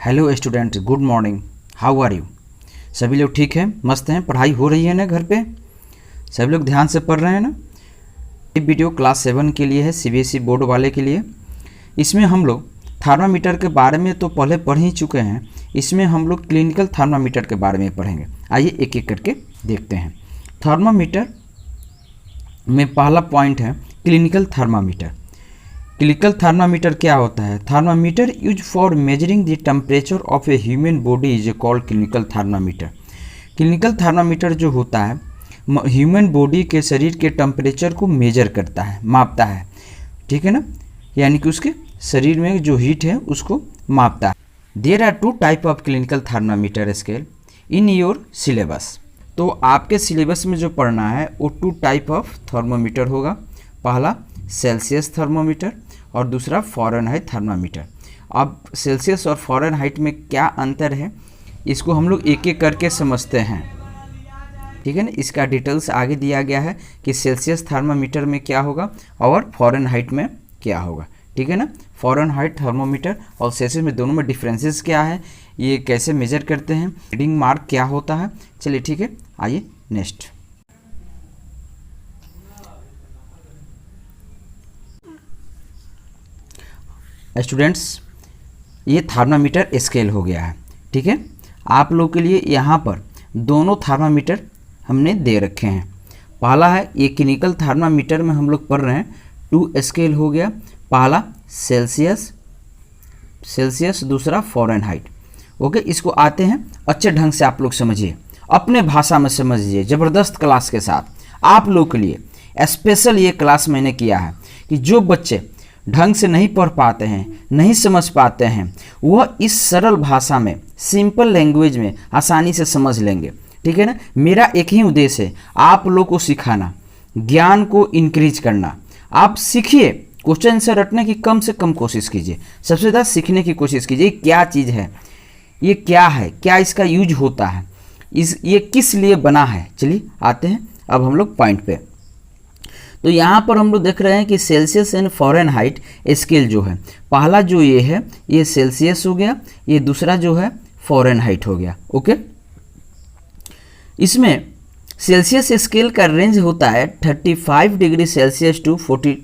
Hello student, good morning, how are you. सभी लोग ठीक हैं, मस्त हैं, पढ़ाई हो रही है ना घर पे, सभी लोग ध्यान से पढ़ रहे हैं ना। ये वीडियो क्लास 7 के लिए है, सीबीएसई बोर्ड वाले के लिए। इसमें हम लोग थर्मामीटर के बारे में तो पहले पढ़ ही चुके हैं, इसमें हम लोग क्लिनिकल थर्मामीटर के बारे में पढ़ेंगे। आइए एक एक करके देखते हैं। थर्मामीटर में पहला पॉइंट है क्लिनिकल थर्मामीटर। क्लिनिकल थर्मामीटर क्या होता है? Thermometer use for measuring the temperature of a human body is called clinical thermometer. Clinical thermometer जो होता है ह्यूमन बॉडी के शरीर के टेम्परेचर को मेजर करता है, मापता है, ठीक है ना, यानी कि उसके शरीर में जो हीट है उसको मापता है। There are 2 type of clinical thermometer scale in your syllabus. तो आपके सिलेबस में जो पढ़ना है वो 2 टाइप ऑफ थर्मामीटर होगा। पहला सेल्सियस थर्मामीटर और दूसरा फ़ारेनहाइट थर्मामीटर। अब सेल्सियस और फ़ारेनहाइट में क्या अंतर है इसको हम लोग एक एक करके समझते हैं, ठीक है ना। इसका डिटेल्स आगे दिया गया है कि सेल्सियस थर्मामीटर में क्या होगा और फ़ारेनहाइट में क्या होगा, ठीक है ना। फ़ारेनहाइट थर्मामीटर और सेल्सियस में दोनों में डिफरेंसेस क्या है, ये कैसे मेजर करते हैं, रीडिंग मार्क क्या होता है। चलिए ठीक है, आइए नेक्स्ट। स्टूडेंट्स, ये थर्मामीटर स्केल हो गया है, ठीक है। आप लोग के लिए यहाँ पर दोनों थर्मामीटर हमने दे रखे हैं। पहला है ये क्लिनिकल थर्मामीटर में हम लोग पढ़ रहे हैं 2 स्केल हो गया। पहला सेल्सियस, दूसरा फ़ारेनहाइट। ओके, इसको आते हैं अच्छे ढंग से आप लोग समझिए, अपने भाषा में समझिए, ज़बरदस्त क्लास के साथ। आप लोग के लिए स्पेशल ये क्लास मैंने किया है कि जो बच्चे ढंग से नहीं पढ़ पाते हैं, नहीं समझ पाते हैं, वह इस सरल भाषा में, सिंपल लैंग्वेज में आसानी से समझ लेंगे, ठीक है ना। मेरा एक ही उद्देश्य है, आप लोग को सिखाना, ज्ञान को इंक्रीज करना। आप सीखिए, क्वेश्चन आंसर रटने की कम से कम कोशिश कीजिए, सबसे ज़्यादा सीखने की कोशिश कीजिए। क्या चीज़ है, ये क्या है, क्या इसका यूज होता है, ये किस लिए बना है। चलिए आते हैं अब हम लोग पॉइंट पे। तो यहाँ पर हम लोग देख रहे हैं कि सेल्सियस एंड फ़ारेनहाइट स्केल जो है, पहला जो ये है ये सेल्सियस हो गया, ये दूसरा जो है फ़ारेनहाइट हो गया। ओके, इसमें सेल्सियस स्केल का रेंज होता है 35 degree Celsius to 42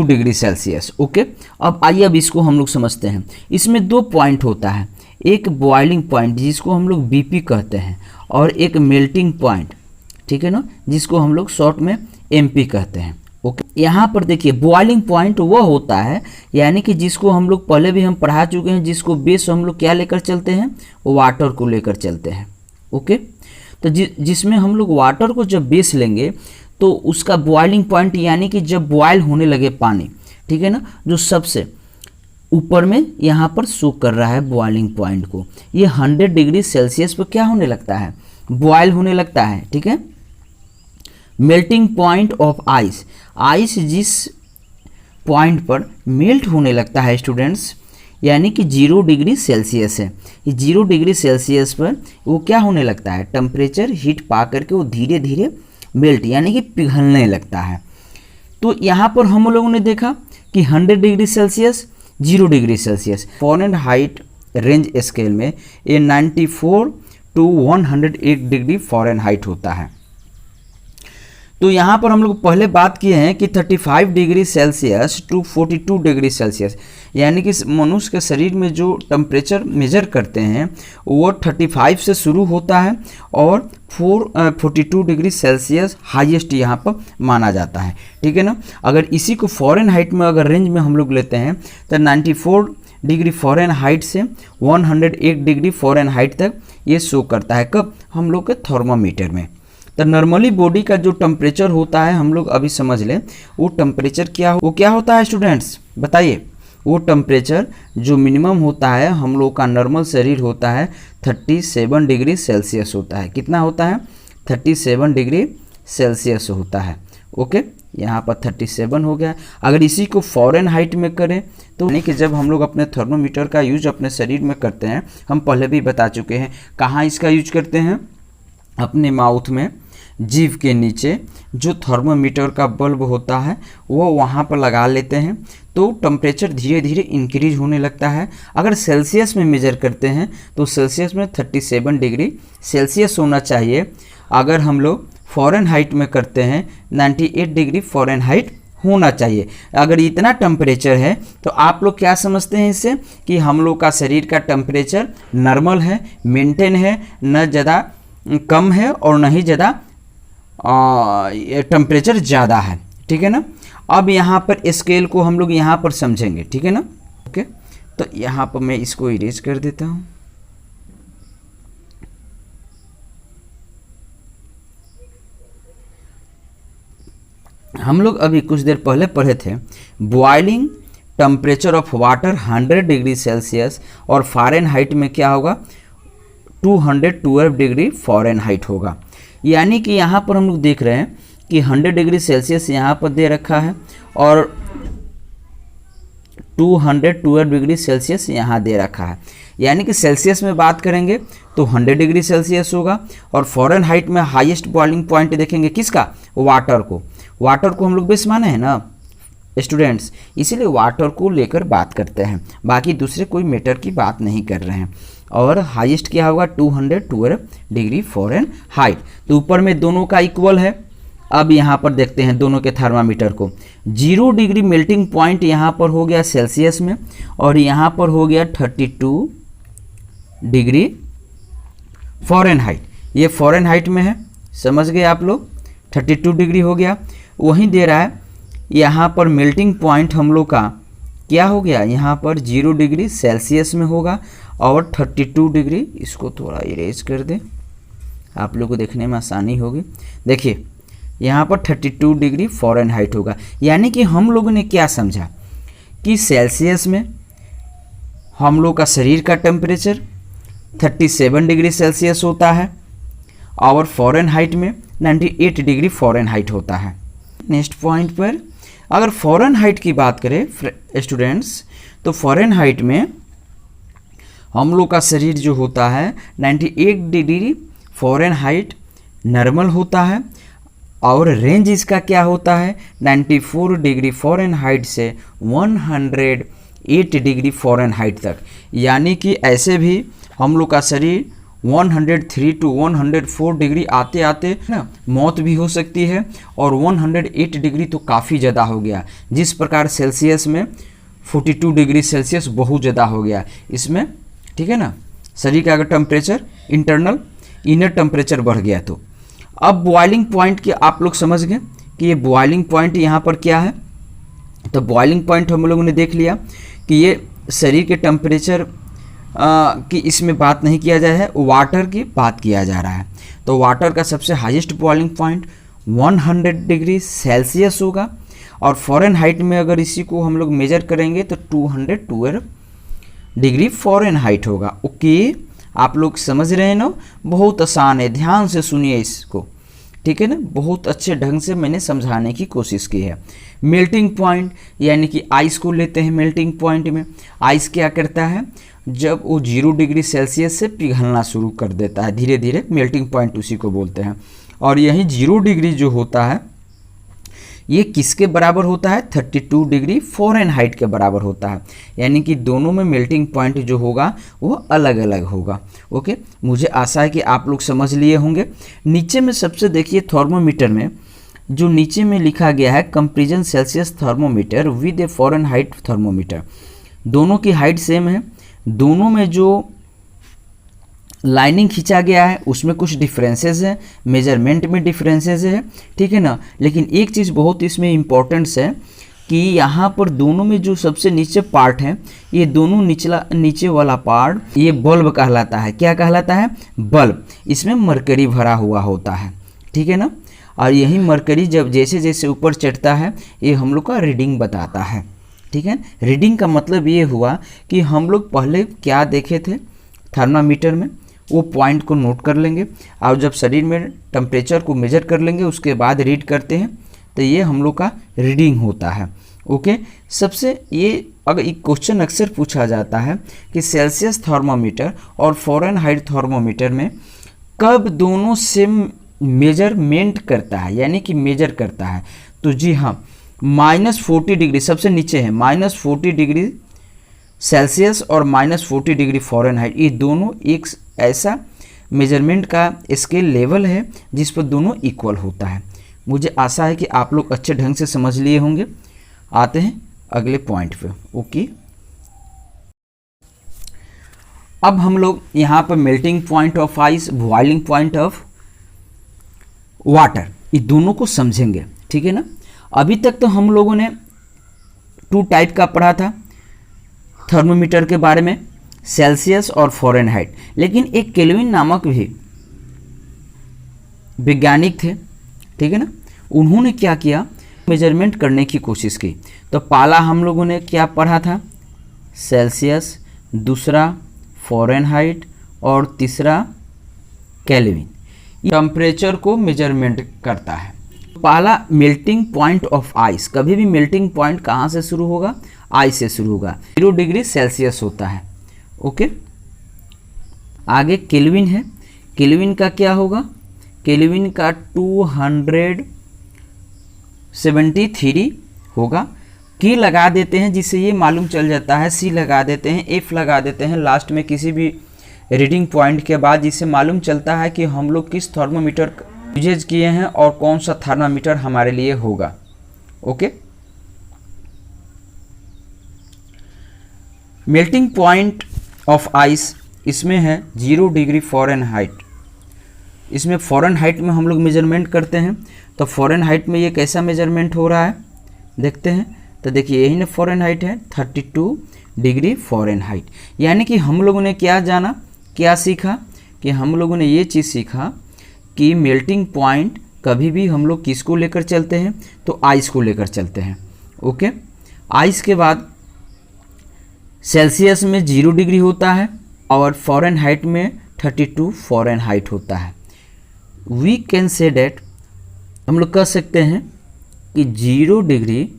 degree Celsius. Okay, अब आइए अब इसको हम लोग समझते हैं। इसमें 2 पॉइंट होता है, एक बॉइलिंग पॉइंट जिसको हम लोग बीपी कहते हैं और एक मेल्टिंग पॉइंट, ठीक है ना, जिसको हम लोग शॉर्ट में एमपी कहते हैं। ओके, यहाँ पर देखिए बॉइलिंग पॉइंट वह होता है, यानी कि जिसको हम लोग पहले भी हम पढ़ा चुके हैं, जिसको बेस हम लोग क्या लेकर चलते हैं, वाटर को लेकर चलते हैं। ओके, तो जिसमें हम लोग वाटर को जब बेस लेंगे तो उसका बॉइलिंग पॉइंट, यानी कि जब बॉयल होने लगे पानी, ठीक है ना, जो सबसे ऊपर में यहाँ पर शो कर रहा है बॉइलिंग पॉइंट को, ये 100 डिग्री सेल्सियस पर क्या होने लगता है, बॉयल होने लगता है, ठीक है। Melting point of ice, ice जिस पॉइंट पर मेल्ट होने लगता है स्टूडेंट्स, यानी कि 0 डिग्री सेल्सियस है, ये 0 डिग्री सेल्सियस पर वो क्या होने लगता है, टेम्परेचर हीट पा करके वो धीरे धीरे मेल्ट यानी कि पिघलने लगता है। तो यहाँ पर हम लोगों ने देखा कि 100 degree Celsius, 0 degree Celsius. Fahrenheit range scale में ये 94 टू 108 डिग्री फ़ारेनहाइट होता है। तो यहाँ पर हम लोग पहले बात किए हैं कि 35 degree Celsius to 42 degree Celsius, यानी कि मनुष्य के शरीर में जो टेम्परेचर मेजर करते हैं वो 35 से शुरू होता है और 42 डिग्री सेल्सियस हाईएस्ट यहाँ पर माना जाता है, ठीक है ना। अगर इसी को फ़ारेनहाइट में अगर रेंज में हम लोग लेते हैं तो 94 डिग्री फ़ारेनहाइट से 108 डिग्री फ़ारेनहाइट तक ये शो करता है। कब? हम लोग के थर्मामीटर में। तो नॉर्मली बॉडी का जो टेम्परेचर होता है हम लोग अभी समझ लें, वो टेम्परेचर क्या होता है स्टूडेंट्स, बताइए। वो टेम्परेचर जो मिनिमम होता है हम लोग का नॉर्मल शरीर होता है 37 डिग्री सेल्सियस होता है। कितना होता है? 37 डिग्री सेल्सियस होता है। ओके, यहाँ पर 37 हो गया। अगर इसी को फ़ारेनहाइट में करें तो यानी कि जब हम लोग अपने थर्मोमीटर का यूज अपने शरीर में करते हैं, हम पहले भी बता चुके हैं, कहाँ इसका यूज करते हैं, अपने माउथ में जीभ के नीचे जो थर्मोमीटर का बल्ब होता है वो वहाँ पर लगा लेते हैं, तो टेम्परेचर धीरे धीरे इंक्रीज होने लगता है। अगर सेल्सियस में मेजर करते हैं तो सेल्सियस में 37 डिग्री सेल्सियस होना चाहिए। अगर हम लोग फ़ारेनहाइट में करते हैं 98 डिग्री फ़ारेनहाइट होना चाहिए। अगर इतना टेम्परेचर है तो आप लोग क्या समझते हैं इससे कि हम लोग का शरीर का टेम्परेचर नॉर्मल है, मेंटेन है, न ज़्यादा कम है और न ही ज़्यादा टेम्परेचर ज़्यादा है। ठीक है ना। अब यहाँ पर स्केल को हम लोग यहाँ पर समझेंगे। ठीक है ना। ओके, तो यहाँ पर मैं इसको इरेज कर देता हूँ। हम लोग अभी कुछ देर पहले पढ़े थे boiling temperature of water 100 degree Celsius और फ़ारेनहाइट में क्या होगा 212 डिग्री फ़ारेनहाइट होगा। यानी कि यहाँ पर हम लोग देख रहे हैं कि 100 डिग्री सेल्सियस यहाँ पर दे रखा है और 212 डिग्री सेल्सियस यहाँ दे रखा है। यानी कि सेल्सियस में बात करेंगे तो 100 डिग्री सेल्सियस होगा और फ़ारेनहाइट में हाईएस्ट बॉइलिंग पॉइंट देखेंगे किसका, वाटर को। वाटर को हम लोग बेस माने हैं ना स्टूडेंट्स, इसीलिए वाटर को लेकर बात करते हैं, बाकी दूसरे कोई मैटर की बात नहीं कर रहे हैं। और हाईएस्ट क्या होगा 212 डिग्री फ़ारेनहाइट। तो ऊपर में दोनों का इक्वल है। अब यहाँ पर देखते हैं दोनों के थर्मामीटर को। 0 डिग्री मेल्टिंग पॉइंट यहाँ पर हो गया सेल्सियस में और यहाँ पर हो गया 32 डिग्री फ़ारेनहाइट। ये फ़ारेनहाइट में है, समझ गए आप लोग। 32 डिग्री हो गया। वहीं दे रहा है यहाँ पर मेल्टिंग पॉइंट हम लोग का क्या हो गया, यहाँ पर 0 डिग्री सेल्सियस में होगा और 32 डिग्री। इसको थोड़ा इरेज कर दें, आप लोग को देखने में आसानी होगी। देखिए यहाँ पर 32 डिग्री फ़ारेनहाइट होगा। यानी कि हम लोगों ने क्या समझा कि सेल्सियस में हम लोग का शरीर का टेम्परेचर 37 डिग्री सेल्सियस होता है और फ़ारेनहाइट में 98 डिग्री फ़ारेनहाइट होता है। नेक्स्ट पॉइंट पर अगर फ़ारेनहाइट की बात करें स्टूडेंट्स, तो फ़ारेनहाइट में हम लोग का शरीर जो होता है 98 डिग्री फ़ारेनहाइट नॉर्मल होता है और रेंज इसका क्या होता है 94 डिग्री फ़ारेनहाइट से 108 डिग्री फ़ारेनहाइट तक। यानी कि ऐसे भी हम लोग का शरीर 103 टू 104 डिग्री आते आते ना मौत भी हो सकती है और 108 डिग्री तो काफ़ी ज़्यादा हो गया। जिस प्रकार सेल्सियस में 42 डिग्री सेल्सियस बहुत ज़्यादा हो गया इसमें। ठीक है ना। शरीर का अगर टेम्परेचर इंटरनल इनर टेम्परेचर बढ़ गया तो। अब बॉइलिंग पॉइंट के आप लोग समझ गए कि ये बॉइलिंग पॉइंट यहाँ पर क्या है। तो बॉइलिंग पॉइंट हम लोगों ने देख लिया कि ये शरीर के टेम्परेचर की इसमें बात नहीं किया जा रहा है, वाटर की बात किया जा रहा है। तो वाटर का सबसे highest boiling point 100 degree Celsius होगा और फ़ारेनहाइट में अगर इसी को हम लोग मेजर करेंगे तो 212 डिग्री फ़ारेनहाइट होगा। ओके, आप लोग समझ रहे हैं ना, बहुत आसान है, ध्यान से सुनिए इसको। ठीक है ना, बहुत अच्छे ढंग से मैंने समझाने की कोशिश की है। मेल्टिंग पॉइंट यानी कि आइस को लेते हैं मेल्टिंग पॉइंट में। आइस क्या करता है, जब वो 0 डिग्री सेल्सियस से पिघलना शुरू कर देता है धीरे धीरे, मेल्टिंग पॉइंट उसी को बोलते हैं। और यही 0 डिग्री जो होता है ये किसके बराबर होता है 32 डिग्री फ़ारेनहाइट के बराबर होता है। यानी कि दोनों में मेल्टिंग पॉइंट जो होगा वो अलग अलग होगा। ओके, मुझे आशा है कि आप लोग समझ लिए होंगे। नीचे में सबसे देखिए थर्मोमीटर में जो नीचे में लिखा गया है comparison Celsius thermometer with A Fahrenheit thermometer, दोनों की हाइट सेम है। दोनों में जो लाइनिंग खींचा गया है उसमें कुछ डिफरेंसेस है, मेजरमेंट में डिफरेंसेस है। ठीक है ना। लेकिन एक चीज़ बहुत इसमें इम्पोर्टेंट्स है कि यहाँ पर दोनों में जो सबसे नीचे पार्ट है ये दोनों नीचे वाला पार्ट ये बल्ब कहलाता है। क्या कहलाता है, बल्ब। इसमें मरकरी भरा हुआ होता है। ठीक है ना। और यही मरकरी जब जैसे जैसे ऊपर चढ़ता है ये हम लोग का रीडिंग बताता है। ठीक है। रीडिंग का मतलब ये हुआ कि हम लोग पहले क्या देखे थे थर्मामीटर में वो पॉइंट को नोट कर लेंगे और जब शरीर में टेम्परेचर को मेजर कर लेंगे उसके बाद रीड करते हैं तो ये हम लोग का रीडिंग होता है। ओके, सबसे ये अगर एक क्वेश्चन अक्सर पूछा जाता है कि सेल्सियस थर्मोमीटर और फ़ारेनहाइट थर्मोमीटर में कब दोनों सेम मेजरमेंट करता है, यानी कि मेजर करता है। तो जी हाँ, -40 डिग्री सबसे नीचे है, -40 डिग्री सेल्सियस और -40 डिग्री फ़ारेनहाइट, ये दोनों एक ऐसा मेजरमेंट का स्केल लेवल है जिस पर दोनों इक्वल होता है। मुझे आशा है कि आप लोग अच्छे ढंग से समझ लिए होंगे। आते हैं अगले पॉइंट पे। ओके, अब हम लोग यहाँ पर melting point of ice, boiling point of water, ये दोनों को समझेंगे, ठीक है ना। अभी तक तो हम लोगों ने 2 टाइप का पढ़ा था थर्मोमीटर के बारे में, सेल्सियस और फ़ारेनहाइट। लेकिन एक केल्विन नामक भी वैज्ञानिक थे, ठीक है ना, उन्होंने क्या किया, मेजरमेंट करने की कोशिश की। तो पहला हम लोगों ने क्या पढ़ा था, सेल्सियस, दूसरा फ़ारेनहाइट और तीसरा केल्विन। टेम्परेचर को मेजरमेंट करता है। पहला मेल्टिंग पॉइंट ऑफ आइस, कभी भी मेल्टिंग पॉइंट कहाँ से शुरू होगा, आइस से शुरू होगा, 0 डिग्री सेल्सियस होता है। ओके, आगे केल्विन है, केल्विन का क्या होगा, केल्विन का 273 होगा। की लगा देते हैं जिससे ये मालूम चल जाता है, सी लगा देते हैं, एफ लगा देते हैं लास्ट में किसी भी रीडिंग पॉइंट के बाद, जिससे मालूम चलता है कि हम लोग किस थर्मोमीटर यूजेज किए हैं और कौन सा थर्मामीटर हमारे लिए होगा। Okay, melting point of ice, इसमें है 0 डिग्री फ़ारेनहाइट। इसमें फ़ारेनहाइट में हम लोग मेजरमेंट करते हैं। तो फ़ारेनहाइट में ये कैसा मेजरमेंट हो रहा है देखते हैं। तो देखिए यही ना फ़ारेनहाइट है, 32 डिग्री फ़ारेनहाइट। यानी कि हम लोगों ने क्या जाना, क्या सीखा, कि हम लोगों ने ये चीज़ सीखा कि मेल्टिंग पॉइंट कभी भी हम लोग किसको लेकर चलते हैं, तो आइस को लेकर चलते हैं। ओके, आइस के बाद सेल्सियस में 0 डिग्री होता है और फ़ारेनहाइट में 32 फ़ारेनहाइट होता है। वी कैन से डैट, हम लोग कह सकते हैं कि 0 डिग्री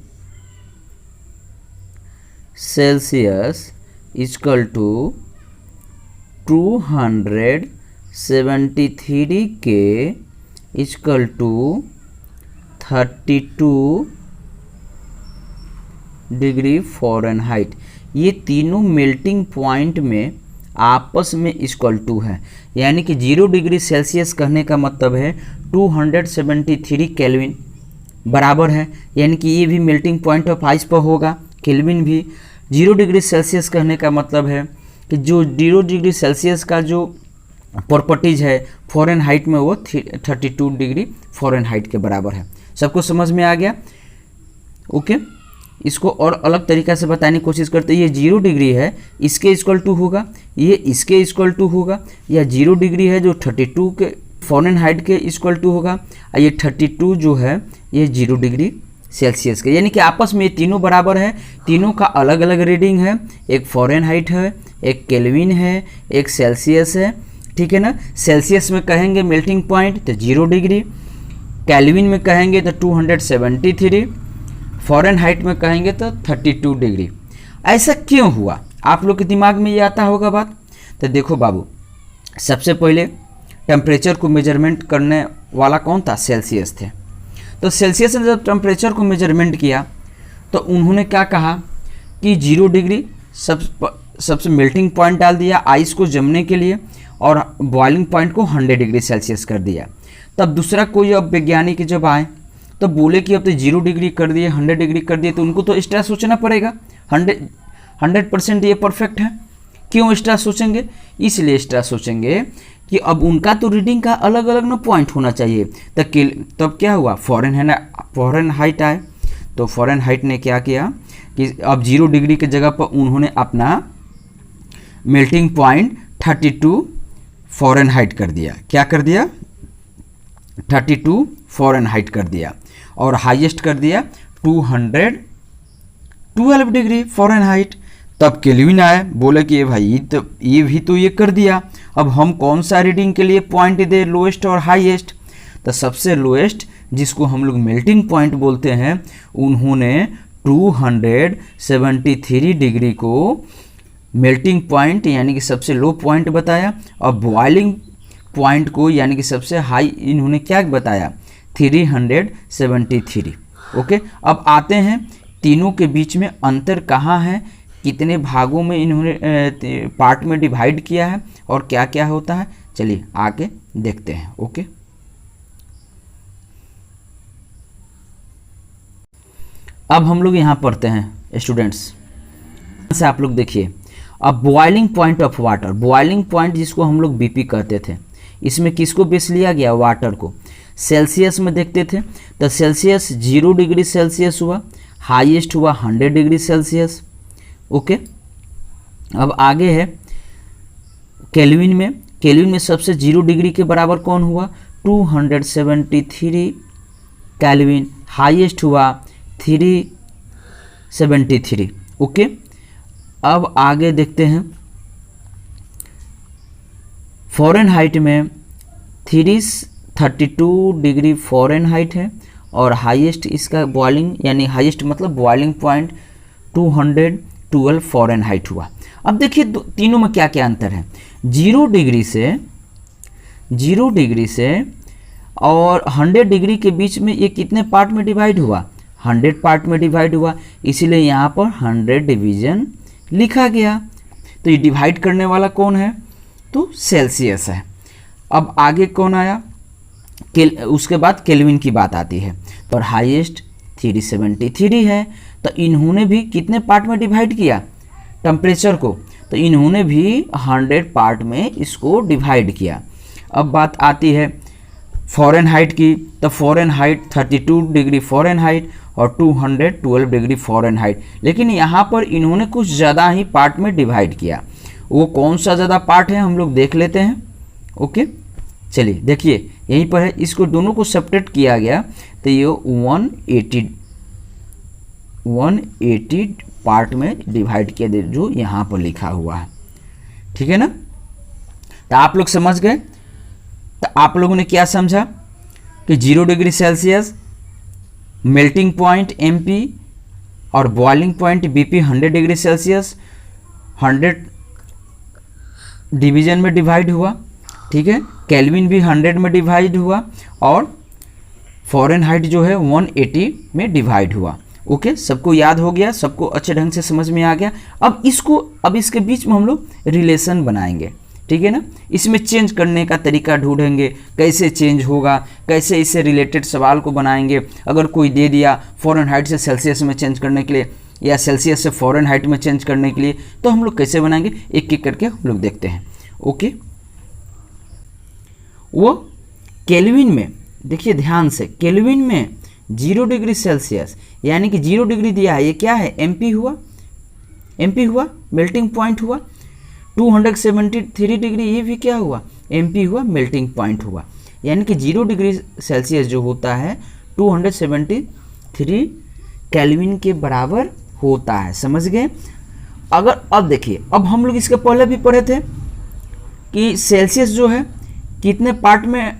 सेल्सियस इक्वल टू 273 के इक्वल टू 32 डिग्री फ़ारेनहाइट। ये तीनों मेल्टिंग पॉइंट में आपस में इक्वल टू है। यानी कि 0 डिग्री सेल्सियस कहने का मतलब है 273 केल्विन बराबर है, यानी कि ये भी मेल्टिंग पॉइंट ऑफ आइस पर होगा। केल्विन भी 0 डिग्री सेल्सियस कहने का मतलब है कि जो 0 डिग्री सेल्सियस का जो प्रॉपर्टीज है फ़ारेनहाइट में वो 32 डिग्री फ़ारेनहाइट के बराबर है। सबको समझ में आ गया। ओके, इसको और अलग तरीक़ा से बताने की कोशिश करते हैं। ये 0 डिग्री है, इसके इक्वल टू होगा, ये इसके इक्वल टू होगा, या 0 डिग्री है जो 32 के फ़ारेनहाइट के इक्वल टू होगा, और ये 32 जो है ये 0 डिग्री सेल्सियस के। यानी कि आपस में ये तीनों बराबर है। तीनों का अलग अलग रीडिंग है, एक फ़ारेनहाइट है, एक केल्विन है, एक सेल्सियस है, ठीक है ना। सेल्सियस में कहेंगे मेल्टिंग पॉइंट तो 0 डिग्री, केल्विन में कहेंगे तो 273, फ़ारेनहाइट में कहेंगे तो 32 डिग्री। ऐसा क्यों हुआ, आप लोग के दिमाग में ये आता होगा बात। तो देखो बाबू, सबसे पहले टेम्परेचर को मेजरमेंट करने वाला कौन था, सेल्सियस थे। तो सेल्सियस ने जब टेम्परेचर को मेजरमेंट किया तो उन्होंने क्या कहा कि 0 डिग्री सबसे मेल्टिंग पॉइंट डाल दिया आइस को जमने के लिए, और बॉइलिंग पॉइंट को 100 डिग्री सेल्सियस कर दिया। तब दूसरा कोई अब वैज्ञानिक जब आए तो बोले कि अब तो 0 डिग्री कर दिए, 100 डिग्री कर दिए, तो उनको तो एक्स्ट्रा सोचना पड़ेगा। 100% ये परफेक्ट है। क्यों एक्स्ट्रा सोचेंगे, इसलिए एक्स्ट्रा सोचेंगे कि अब उनका तो रीडिंग का अलग अलग ना पॉइंट होना चाहिए। तब क्या हुआ, फ़ारेनहाइट आए। तो फ़ारेनहाइट ने क्या किया कि अब 0 डिग्री के जगह पर उन्होंने अपना मेल्टिंग पॉइंट 32 फ़ारेनहाइट कर दिया। क्या कर दिया, 32 फ़ारेनहाइट कर दिया, और हाईएस्ट कर दिया 212 डिग्री फ़ारेनहाइट। तब केल्विन आए, बोले कि भाई तो ये भी तो ये कर दिया, अब हम कौन सा रीडिंग के लिए पॉइंट दे, लोएस्ट और हाईएस्ट। तो सबसे लोएस्ट जिसको हम लोग मेल्टिंग पॉइंट बोलते हैं, उन्होंने 273 डिग्री को मेल्टिंग पॉइंट यानी कि सबसे लो पॉइंट बताया, और बॉइलिंग पॉइंट को यानी कि सबसे हाई इन्होंने क्या बताया 373। ओके, अब आते हैं तीनों के बीच में अंतर कहाँ है, कितने भागों में इन्होंने पार्ट में डिवाइड किया है और क्या क्या होता है, चलिए आगे देखते हैं। ओके, अब हम लोग यहाँ पढ़ते हैं स्टूडेंट्स से, आप लोग देखिए। अब boiling point of water, boiling point जिसको हम लोग बीपी कहते थे, इसमें किसको बेस लिया गया, वाटर को। सेल्सियस में देखते थे तो सेल्सियस 0 डिग्री सेल्सियस हुआ, हाईएस्ट हुआ 100 डिग्री सेल्सियस। ओके, अब आगे है केल्विन में, केल्विन में सबसे 0 डिग्री के बराबर कौन हुआ, 273 केल्विन, हाईएस्ट हुआ 373। ओके, अब आगे देखते हैं फ़ारेनहाइट में 332 डिग्री फ़ारेनहाइट है और हाईएस्ट इसका बॉइलिंग यानी हाईएस्ट मतलब बॉइलिंग पॉइंट 212 फ़ारेनहाइट हुआ। अब देखिए तीनों में क्या क्या अंतर है, 0 डिग्री से और 100 डिग्री के बीच में ये कितने पार्ट में डिवाइड हुआ, 100 पार्ट में डिवाइड हुआ, इसीलिए यहाँ पर 100 डिवीजन लिखा गया। तो ये डिवाइड करने वाला कौन है, तो सेल्सियस है। अब आगे कौन आया, उसके बाद केल्विन की बात आती है, और हाईएस्ट 373 है। तो इन्होंने भी कितने पार्ट में डिवाइड किया टेम्परेचर को, तो इन्होंने भी 100 पार्ट में इसको डिवाइड किया। अब बात आती है फ़ारेनहाइट की, तो फ़ारेनहाइट 32 डिग्री फ़ारेनहाइट और 212 डिग्री फ़ारेनहाइट, लेकिन यहाँ पर इन्होंने कुछ ज़्यादा ही पार्ट में डिवाइड किया। वो कौन सा ज़्यादा पार्ट है हम लोग देख लेते हैं। ओके, चलिए देखिए यहीं पर है, इसको दोनों को सेपरेट किया गया, तो ये 180 पार्ट में डिवाइड किया जो यहाँ पर लिखा हुआ है, ठीक है ना। तो आप लोग समझ गए। तो आप लोगों ने क्या समझा कि 0 degree Celsius, melting point MP और boiling point BP 100 degree Celsius 100 division में डिवाइड हुआ, ठीक है। केल्विन भी 100 में डिवाइड हुआ और फ़ारेनहाइट जो है 180 में डिवाइड हुआ। ओके, सबको याद हो गया, सबको अच्छे ढंग से समझ में आ गया। अब इसके बीच में हम लोग रिलेशन बनाएंगे, ठीक है ना। इसमें चेंज करने का तरीका ढूंढेंगे, कैसे चेंज होगा, कैसे इससे रिलेटेड सवाल को बनाएंगे। अगर कोई दे दिया फ़ारेनहाइट से सेल्सियस में चेंज करने के लिए या सेल्सियस से फ़ारेनहाइट में चेंज करने के लिए, तो हम लोग कैसे बनाएंगे, एक एक करके हम लोग देखते हैं। ओके, वो केल्विन में देखिए ध्यान से, केल्विन में 0 डिग्री सेल्सियस यानी कि 0 डिग्री दिया है, ये क्या है, MP हुआ, मेल्टिंग पॉइंट हुआ। 273 डिग्री ये भी क्या हुआ, MP हुआ, मेल्टिंग पॉइंट हुआ। यानी कि 0 डिग्री सेल्सियस जो होता है 273 केल्विन के बराबर होता है, समझ गए। अगर अब देखिए, अब हम लोग इसके पहले भी पढ़े थे कि सेल्सियस जो है कितने पार्ट में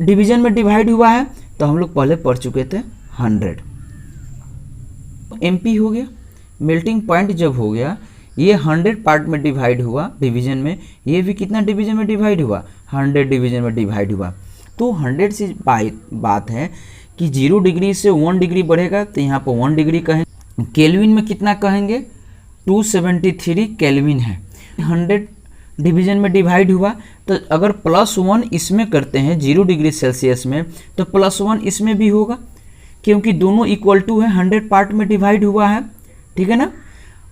डिवीजन में डिवाइड हुआ है, तो हम लोग पहले पढ़ चुके थे 100। MP हो गया, मेल्टिंग पॉइंट जब हो गया, ये 100 पार्ट में डिवाइड हुआ डिवीजन में, ये भी कितना डिवीजन में डिवाइड हुआ, 100 डिवीजन में डिवाइड हुआ। तो 100 से बात है कि 0 डिग्री से 1 डिग्री बढ़ेगा, तो यहाँ पर 1 डिग्री कहेंगे। केल्विन में कितना कहेंगे, 273 केल्विन है। 100 डिवीजन में डिवाइड हुआ, तो अगर +1 इसमें करते हैं 0 डिग्री सेल्सियस में, तो +1 इसमें भी होगा, क्योंकि दोनों इक्वल टू है, 100 पार्ट में डिवाइड हुआ है, ठीक है ना।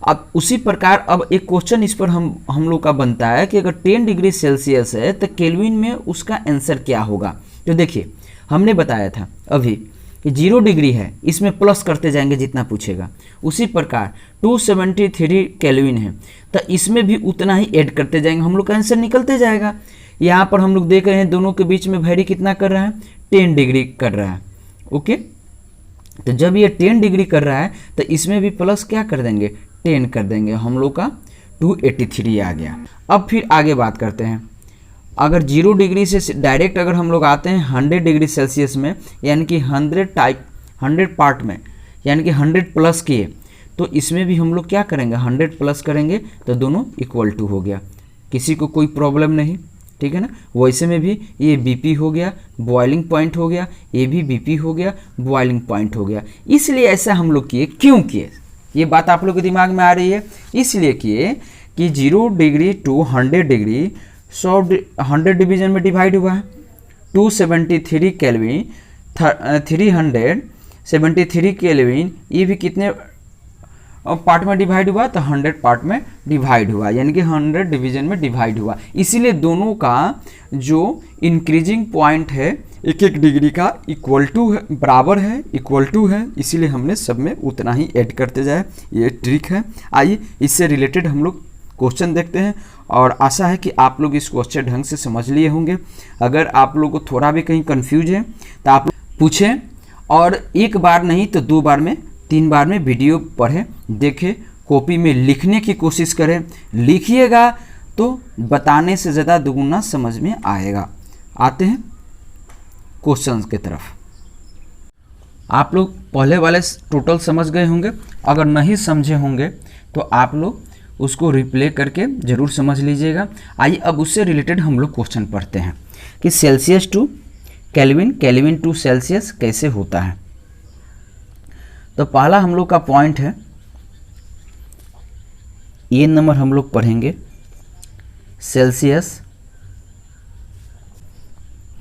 अब उसी प्रकार अब एक क्वेश्चन इस पर हम लोग का बनता है कि अगर 10 डिग्री सेल्सियस है तो केल्विन में उसका आंसर क्या होगा। तो देखिए हमने बताया था अभी कि 0 डिग्री है, इसमें प्लस करते जाएंगे जितना पूछेगा। उसी प्रकार 273 केल्विन है, तो इसमें भी उतना ही ऐड करते जाएंगे, हम लोग का आंसर निकलते जाएगा। यहाँ पर हम लोग देख रहे हैं दोनों के बीच में वैरी कितना कर रहा है, 10 डिग्री कर रहा है। ओके, तो जब ये 10 डिग्री कर रहा है तो इसमें भी प्लस क्या कर देंगे, 10 कर देंगे, हम लोग का 283 आ गया। अब फिर आगे बात करते हैं, अगर 0 डिग्री से डायरेक्ट अगर हम लोग आते हैं 100 डिग्री सेल्सियस में, यानी कि 100 पार्ट में, यानी कि 100 प्लस किए, तो इसमें भी हम लोग क्या करेंगे, 100 प्लस करेंगे, तो दोनों इक्वल टू हो गया, किसी को कोई प्रॉब्लम नहीं। ठीक है ना। वैसे में भी ये बीपी हो गया, बॉइलिंग पॉइंट हो गया, ये भी बीपी हो गया, बॉइलिंग पॉइंट हो गया। इसलिए ऐसा हम लोग किए, क्यों किए, ये बात आप लोग के दिमाग में आ रही है। इसलिए किए कि 0 डिग्री टू 100 डिग्री 100 डिवीजन में डिवाइड हुआ है। 273 केल्विन 373 केल्विन, ये भी कितने पार्ट में डिवाइड हुआ, तो 100 पार्ट में डिवाइड हुआ, यानी कि 100 डिवीजन में डिवाइड हुआ। इसीलिए दोनों का जो इंक्रीजिंग पॉइंट है 1-1 डिग्री का इक्वल टू है, बराबर है, इक्वल टू है, इसीलिए हमने सब में उतना ही ऐड करते जाए। ये ट्रिक है। आइए इससे रिलेटेड हम लोग क्वेश्चन देखते हैं और आशा है कि आप लोग इसको अच्छे ढंग से समझ लिए होंगे। अगर आप लोग को थोड़ा भी कहीं कंफ्यूज है तो आप पूछें, और एक बार नहीं तो 2 बार में 3 बार में वीडियो पढ़ें, देखें, कॉपी में लिखने की कोशिश करें। लिखिएगा तो बताने से ज़्यादा दुगुना समझ में आएगा। आते हैं क्वेश्चंस की तरफ। आप लोग पहले वाले टोटल समझ गए होंगे, अगर नहीं समझे होंगे तो आप लोग उसको रिप्ले करके ज़रूर समझ लीजिएगा। आइए अब उससे रिलेटेड हम लोग क्वेश्चन पढ़ते हैं कि Celsius to Kelvin, Kelvin to Celsius कैसे होता है। तो पहला हम लोग का पॉइंट है, ये नंबर हम लोग पढ़ेंगे सेल्सियस,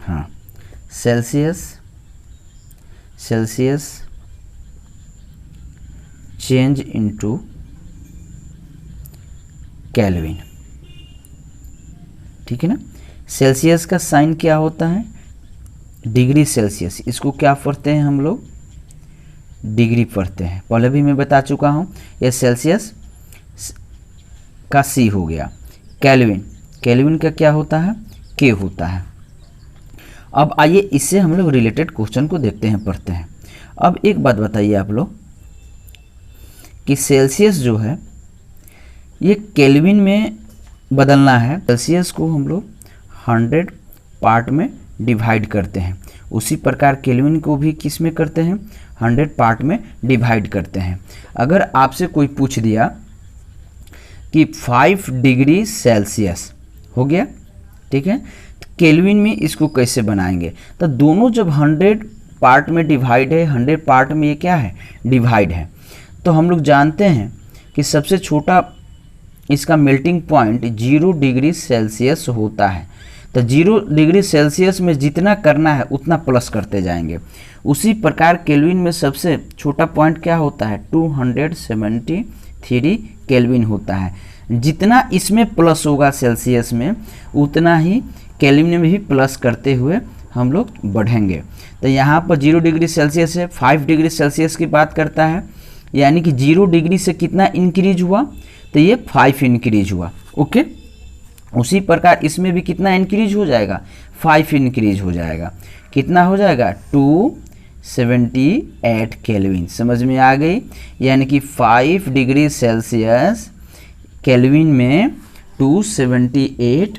हाँ सेल्सियस चेंज इनटू केल्विन, ठीक है ना। सेल्सियस का साइन क्या होता है, डिग्री सेल्सियस, इसको क्या पढ़ते हैं हम लोग, डिग्री पढ़ते हैं, पहले भी मैं बता चुका हूँ। ये सेल्सियस का सी हो गया। केल्विन, केल्विन का क्या होता है, के होता है। अब आइए इससे हम लोग रिलेटेड क्वेश्चन को देखते हैं, पढ़ते हैं। अब एक बात बताइए आप लोग कि सेल्सियस जो है ये केल्विन में बदलना है। सेल्सियस को हम लोग 100 पार्ट में डिवाइड करते हैं, उसी प्रकार केल्विन को भी किस में करते हैं, 100 पार्ट में डिवाइड करते हैं। अगर आपसे कोई पूछ दिया कि 5 डिग्री सेल्सियस हो गया, ठीक है, तो केल्विन में इसको कैसे बनाएंगे, तो दोनों जब 100 पार्ट में डिवाइड है, 100 पार्ट में ये क्या है, डिवाइड है, तो हम लोग जानते हैं कि सबसे छोटा इसका मेल्टिंग पॉइंट 0 डिग्री सेल्सियस होता है। तो 0 डिग्री सेल्सियस में जितना करना है उतना प्लस करते जाएंगे। उसी प्रकार केल्विन में सबसे छोटा पॉइंट क्या होता है, 273 केल्विन होता है। जितना इसमें प्लस होगा सेल्सियस में, उतना ही केल्विन में भी प्लस करते हुए हम लोग बढ़ेंगे। तो यहाँ पर 0 डिग्री सेल्सियस है, 5 डिग्री सेल्सियस की बात करता है, यानी कि 0 डिग्री से कितना इंक्रीज हुआ, तो ये 5 इंक्रीज हुआ। ओके, उसी प्रकार इसमें भी कितना इंक्रीज हो जाएगा, 5 इंक्रीज हो जाएगा। कितना हो जाएगा, 278 केल्विन। समझ में आ गई, यानी कि 5 डिग्री सेल्सियस केल्विन में 278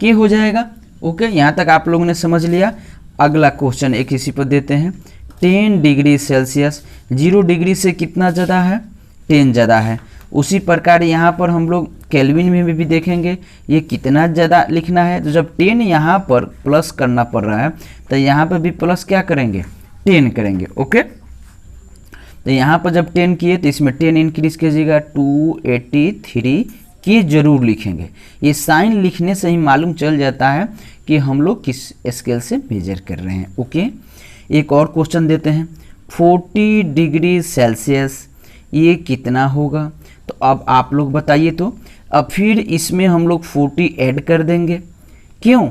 के हो जाएगा। ओके, यहाँ तक आप लोगों ने समझ लिया। अगला क्वेश्चन एक इसी पर देते हैं। 10 डिग्री सेल्सियस, 0 डिग्री से कितना ज़्यादा है, 10 ज़्यादा है। उसी प्रकार यहाँ पर हम लोग केल्विन में भी देखेंगे ये कितना ज़्यादा लिखना है। तो जब 10 यहाँ पर प्लस करना पड़ रहा है, तो यहाँ पर भी प्लस क्या करेंगे, 10 करेंगे। ओके, तो यहाँ पर जब 10 किए तो इसमें 10 इंक्रीज कीजिएगा, 283 के जरूर लिखेंगे। ये साइन लिखने से ही मालूम चल जाता है कि हम लोग किस स्केल से मेजर कर रहे हैं। ओके, एक और क्वेश्चन देते हैं। 40 डिग्री सेल्सियस ये कितना होगा, तो अब आप लोग बताइए। तो अब फिर इसमें हम लोग 40 ऐड कर देंगे। क्यों,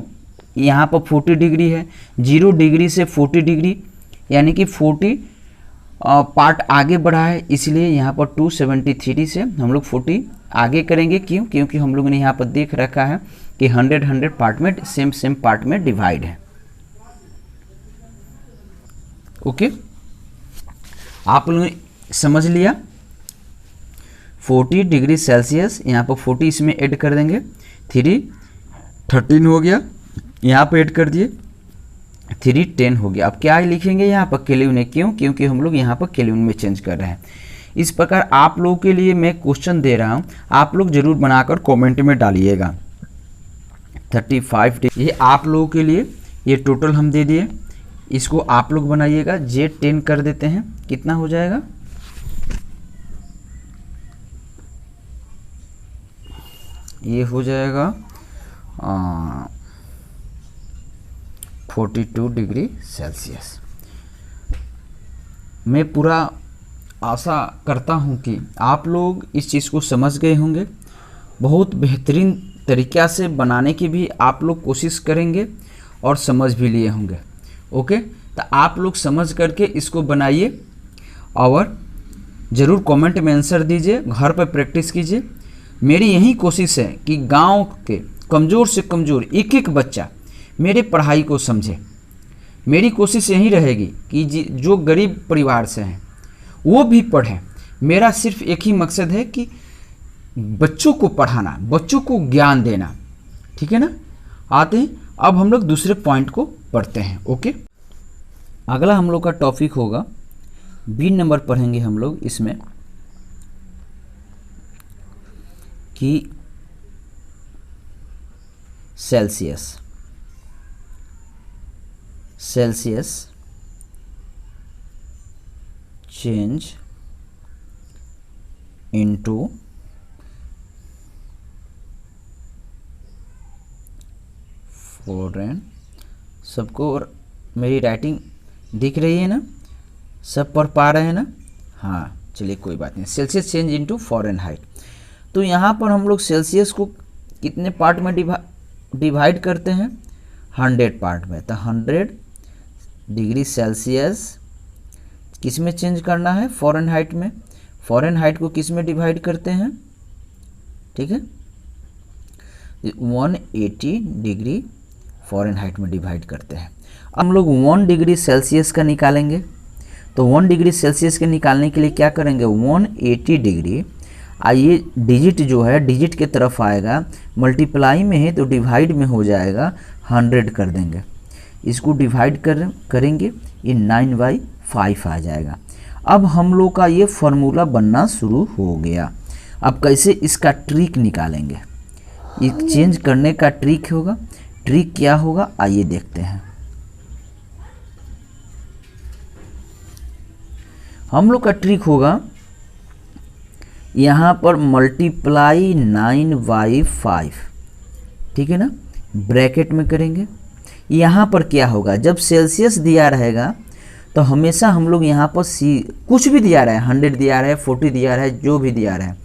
यहाँ पर 40 डिग्री है, 0 डिग्री से 40 डिग्री, यानी कि 40 पार्ट आगे बढ़ा है, इसलिए यहाँ पर 273 से हम लोग 40 आगे करेंगे। क्यों, क्योंकि हम लोग ने यहाँ पर देख रखा है कि 100 पार्ट में सेम पार्ट में डिवाइड है। ओके, आप लोगों ने समझ लिया। 40 डिग्री सेल्सियस, यहाँ पर 40 इसमें ऐड कर देंगे, 13 हो गया, यहाँ पर ऐड कर दिए 10 हो गया। अब क्या लिखेंगे यहाँ पर, केल्विन है। क्यों, क्योंकि हम लोग यहाँ पर केल्विन में चेंज कर रहे हैं। इस प्रकार आप लोगों के लिए मैं क्वेश्चन दे रहा हूँ, आप लोग जरूर बनाकर कमेंट में डालिएगा 35 डिग्री। ये आप लोगों के लिए ये टोटल हम दे दिए, इसको आप लोग बनाइएगा। Z10 कर देते हैं, कितना हो जाएगा? ये हो जाएगा 42 डिग्री सेल्सियस। मैं पूरा आशा करता हूँ कि आप लोग इस चीज़ को समझ गए होंगे। बहुत बेहतरीन तरीक़ा से बनाने की भी आप लोग कोशिश करेंगे और समझ भी लिए होंगे। ओके, तो आप लोग समझ करके इसको बनाइए और ज़रूर कमेंट में आंसर दीजिए, घर पर प्रैक्टिस कीजिए। मेरी यही कोशिश है कि गांव के कमज़ोर से कमज़ोर एक एक बच्चा मेरे पढ़ाई को समझे। मेरी कोशिश यही रहेगी कि जो गरीब परिवार से हैं वो भी पढ़ें। मेरा सिर्फ एक ही मकसद है कि बच्चों को पढ़ाना, बच्चों को ज्ञान देना। ठीक है ना? आते हैं अब हम लोग दूसरे पॉइंट को पढ़ते हैं। ओके, अगला हम लोग का टॉपिक होगा बी नंबर पढ़ेंगे हम लोग इसमें कि सेल्सियस चेंज इनटू फॉरेन। सबको मेरी राइटिंग दिख रही है ना? सब पढ़ पा रहे हैं ना? हाँ, चलिए कोई बात नहीं। Celsius change into Fahrenheit. तो यहाँ पर हम लोग सेल्सियस को कितने पार्ट में डिवाइड करते हैं? 100 पार्ट में। तो 100 डिग्री सेल्सियस किस में चेंज करना है? फ़ारेनहाइट में। फ़ारेनहाइट को किस में डिवाइड करते हैं? ठीक है, 180 डिग्री फ़ारेनहाइट में डिवाइड करते हैं। अब हम लोग 1 डिग्री सेल्सियस का निकालेंगे। तो 1 डिग्री सेल्सियस के निकालने के लिए क्या करेंगे? 180 डिग्री, आइए डिजिट जो है डिजिट के तरफ आएगा, मल्टीप्लाई में है तो डिवाइड में हो जाएगा, 100 कर देंगे। इसको डिवाइड करेंगे, ये 9/5 आ जाएगा। अब हम लोग का ये फॉर्मूला बनना शुरू हो गया। अब कैसे इसका ट्रिक निकालेंगे? ये चेंज करने का ट्रिक होगा। ट्रिक क्या होगा आइए देखते हैं। हम लोग का ट्रिक होगा यहाँ पर मल्टीप्लाई 9/5, ठीक है ना, ब्रैकेट में करेंगे। यहाँ पर क्या होगा? जब सेल्सियस दिया रहेगा तो हमेशा हम लोग यहाँ पर सी, कुछ भी दिया रहा है, 100 दिया रहा है, 40 दिया रहा है, जो भी दिया रहा है,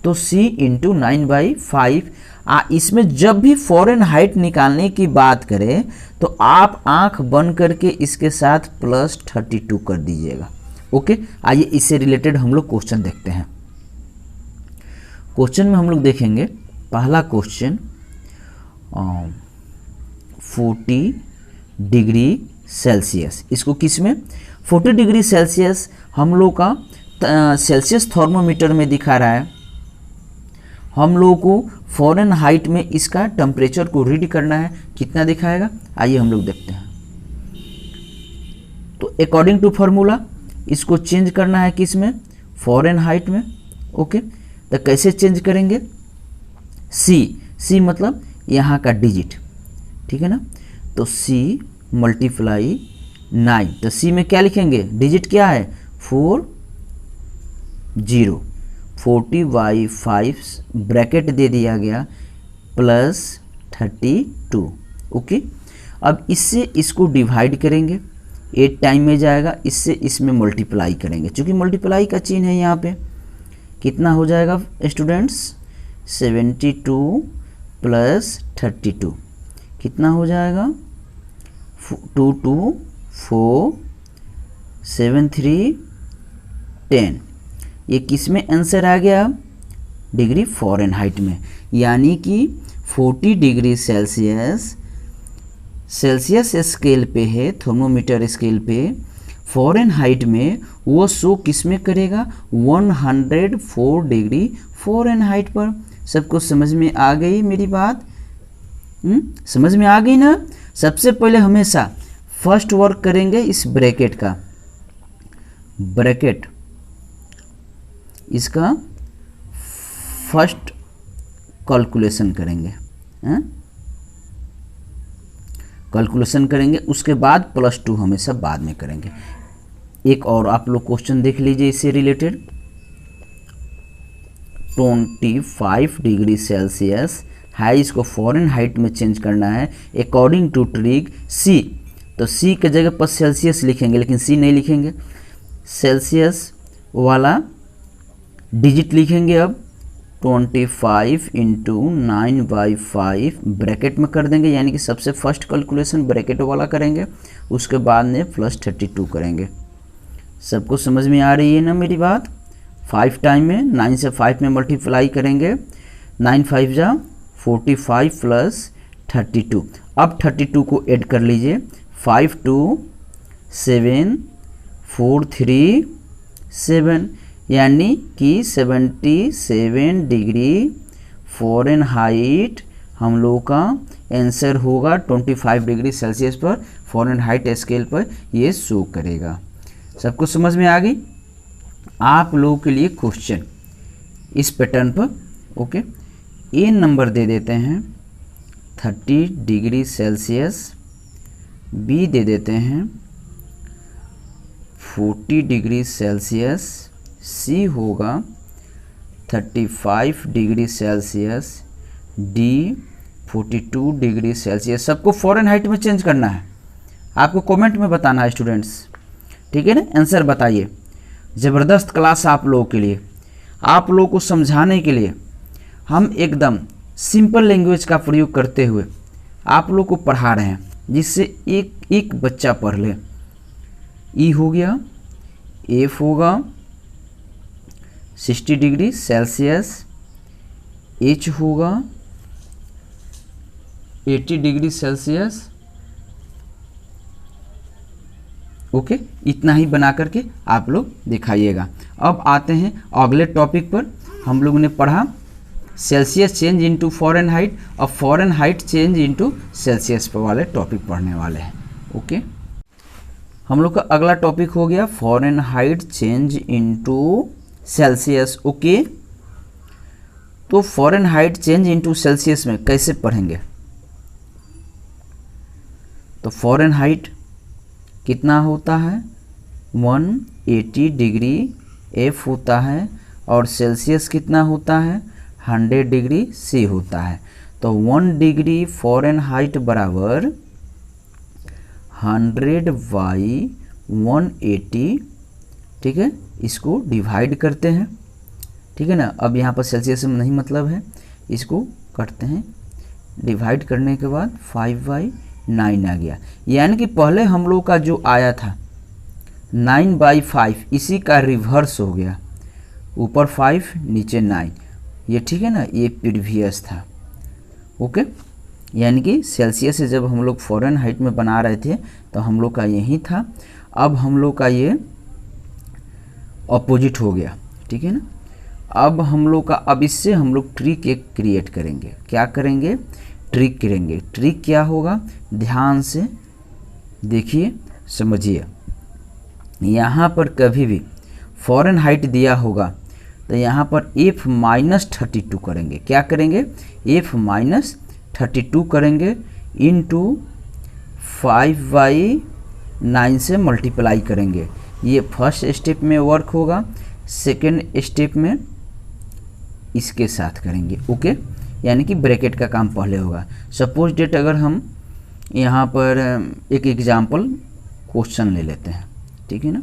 तो C इंटू 9/5। इसमें जब भी फ़ारेनहाइट निकालने की बात करें तो आप आंख बंद करके इसके साथ +32 कर दीजिएगा। ओके, आइए इससे रिलेटेड हम लोग क्वेश्चन देखते हैं। क्वेश्चन में हम लोग देखेंगे पहला क्वेश्चन 40 डिग्री सेल्सियस। इसको किस में? 40 डिग्री सेल्सियस हम लोग का सेल्सियस थर्मोमीटर में दिखा रहा है। हम लोग को फ़ारेनहाइट में इसका टेम्परेचर को रीड करना है, कितना दिखाएगा? आइए हम लोग देखते हैं। तो अकॉर्डिंग टू फार्मूला इसको चेंज करना है किस में? फ़ारेनहाइट में। ओके, तो कैसे चेंज करेंगे? C मतलब यहाँ का डिजिट, ठीक है ना, तो C मल्टीप्लाई 9। तो C में क्या लिखेंगे? डिजिट क्या है? 40, 40/5 ब्रैकेट दे दिया गया +32। ओके, अब इससे इसको डिवाइड करेंगे, 8 टाइम में जाएगा, इससे इसमें मल्टीप्लाई करेंगे। चूँकि मल्टीप्लाई का चिन्ह है यहाँ पे, कितना हो जाएगा स्टूडेंट्स? 72 + 32 कितना हो जाएगा? 2 2 4 7 3 10। ये किस में आंसर आ गया? डिग्री फ़ारेनहाइट में। यानी कि 40 डिग्री सेल्सियस स्केल पे है, थर्मोमीटर स्केल पे, फ़ारेनहाइट में वो शो किस में करेगा? 104 डिग्री फ़ारेनहाइट पर। सबको समझ में आ गई मेरी बात? समझ में आ गई ना? सबसे पहले हमेशा फर्स्ट वर्क करेंगे इस ब्रैकेट का, ब्रैकेट इसका फर्स्ट कैलकुलेशन करेंगे। कैलकुलेशन करेंगे, उसके बाद +2 हमेशा बाद में करेंगे। एक और आप लोग क्वेश्चन देख लीजिए इससे रिलेटेड। 25 डिग्री सेल्सियस है, इसको फ़ारेनहाइट में चेंज करना है अकॉर्डिंग टू ट्रिक सी। तो सी के जगह पर सेल्सियस लिखेंगे, लेकिन सी नहीं लिखेंगे, सेल्सियस वाला डिजिट लिखेंगे। अब 25 इंटू 9/5 ब्रैकेट में कर देंगे, यानी कि सबसे फर्स्ट कैलकुलेशन ब्रैकेट वाला करेंगे, उसके बाद में +32 करेंगे। सबको समझ में आ रही है ना मेरी बात? 5 टाइम में 9 से 5 में मल्टीप्लाई करेंगे, 9 5 जा 45 + 32। अब 32 को ऐड कर लीजिए, 5 2 7 4 3 7, यानी कि 77 डिग्री फ़ारेनहाइट हम लोगों का आंसर होगा। 25 डिग्री सेल्सियस पर फ़ारेनहाइट स्केल पर ये शो करेगा। सबको समझ में आ गई? आप लोगों के लिए क्वेश्चन इस पैटर्न पर, ओके। ए नंबर दे देते हैं 30 डिग्री सेल्सियस, बी दे देते हैं 40 डिग्री सेल्सियस, सी होगा 35 degree Celsius, D 42 degree Celsius. सबको फ़ारेनहाइट में चेंज करना है, आपको कमेंट में बताना है स्टूडेंट्स, ठीक है ना? आंसर बताइए। ज़बरदस्त क्लास आप लोगों के लिए, आप लोगों को समझाने के लिए हम एकदम सिंपल लैंग्वेज का प्रयोग करते हुए आप लोग को पढ़ा रहे हैं, जिससे एक एक बच्चा पढ़ ले। ई हो गया, एफ होगा 60 डिग्री सेल्सियस, एच होगा 80 डिग्री सेल्सियस, ओके। इतना ही बना करके आप लोग दिखाइएगा। अब आते हैं अगले टॉपिक पर। हम लोगों ने पढ़ा सेल्सियस चेंज इनटू फ़ारेनहाइट, और फ़ारेनहाइट चेंज इनटू सेल्सियस पर वाले टॉपिक पढ़ने वाले हैं, ओके। हम लोग का अगला टॉपिक हो गया Fahrenheit change into Celsius, okay. तो फ़ारेनहाइट चेंज इनटू सेल्सियस में कैसे पढ़ेंगे? तो फ़ारेनहाइट कितना होता है? 180 डिग्री एफ होता है, और सेल्सियस कितना होता है? 100 डिग्री सी होता है। तो 1 डिग्री फ़ारेनहाइट बराबर 100/180, ठीक है। इसको डिवाइड करते हैं, ठीक है ना। अब यहाँ पर सेल्सियस में नहीं मतलब है, इसको करते हैं, डिवाइड करने के बाद 5/9 आ गया। यानी कि पहले हम लोग का जो आया था 9/5, इसी का रिवर्स हो गया, ऊपर 5 नीचे 9, ये ठीक है ना, ये प्रीवियस था, ओके। यानी कि सेल्सियस से जब हम लोग फ़ारेनहाइट में बना रहे थे तो हम लोग का यही था। अब हम लोग का ये अपोजिट हो गया, ठीक है ना। अब हम लोग का, अब इससे हम लोग ट्रिक एक क्रिएट करेंगे। क्या करेंगे? ट्रिक करेंगे। ट्रिक क्या होगा? ध्यान से देखिए, समझिए। यहाँ पर कभी भी फ़ारेनहाइट दिया होगा तो यहाँ पर F-32 करेंगे। क्या करेंगे? F-32 करेंगे, इनटू 5/9 से मल्टीप्लाई करेंगे। ये फर्स्ट स्टेप में वर्क होगा, सेकेंड स्टेप में इसके साथ करेंगे, ओके। यानी कि ब्रैकेट का काम पहले होगा। सपोज डेट अगर हम यहाँ पर एक एग्जाम्पल क्वेश्चन ले लेते हैं, ठीक है ना।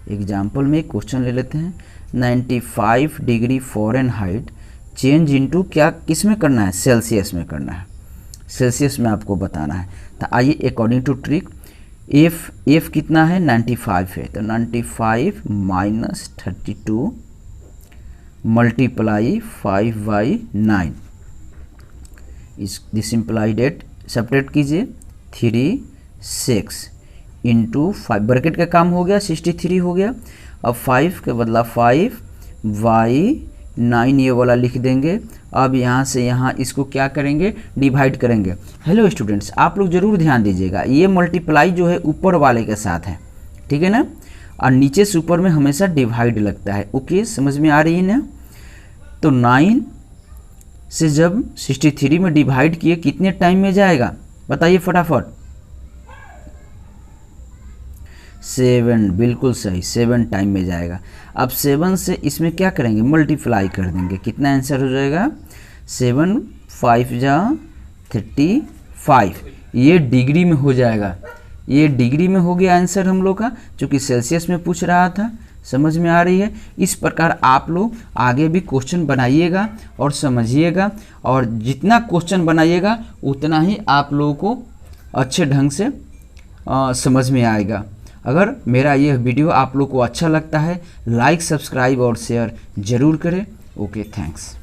एग्जाम्पल में एक क्वेश्चन ले लेते हैं। 95 डिग्री फ़ारेनहाइट चेंज इनटू, क्या किस में करना है? सेल्सियस में करना है, सेल्सियस में आपको बताना है। तो आइए अकॉर्डिंग टू ट्रिक, एफ कितना है? 95 है, तो 95 - 32 multiply 5/9, this imply that subtract कीजिए 3 6 इंटू 5, ब्रैकेट का काम हो गया, 63 हो गया। अब 5 के बदला 5/9 ये वाला लिख देंगे। अब यहाँ से यहाँ इसको क्या करेंगे? डिवाइड करेंगे। हेलो स्टूडेंट्स, आप लोग ज़रूर ध्यान दीजिएगा, ये मल्टीप्लाई जो है ऊपर वाले के साथ है, ठीक है ना, और नीचे से ऊपर में हमेशा डिवाइड लगता है, ओके। समझ में आ रही है ना? तो 9 से जब 63 में डिवाइड किए कितने टाइम में जाएगा बताइए फटाफट? 7, बिल्कुल सही, 7 टाइम में जाएगा। अब 7 से इसमें क्या करेंगे, मल्टीप्लाई कर देंगे, कितना आंसर हो जाएगा, 7 5 जा 35, ये डिग्री में हो जाएगा, ये डिग्री में हो गया आंसर हम लोग का, चूँकि सेल्सियस में पूछ रहा था। समझ में आ रही है। इस प्रकार आप लोग आगे भी क्वेश्चन बनाइएगा और समझिएगा, और जितना क्वेश्चन बनाइएगा उतना ही आप लोगों को अच्छे ढंग से समझ में आएगा। अगर मेरा यह वीडियो आप लोग को अच्छा लगता है, लाइक, सब्सक्राइब और शेयर ज़रूर करें। Okay, thanks.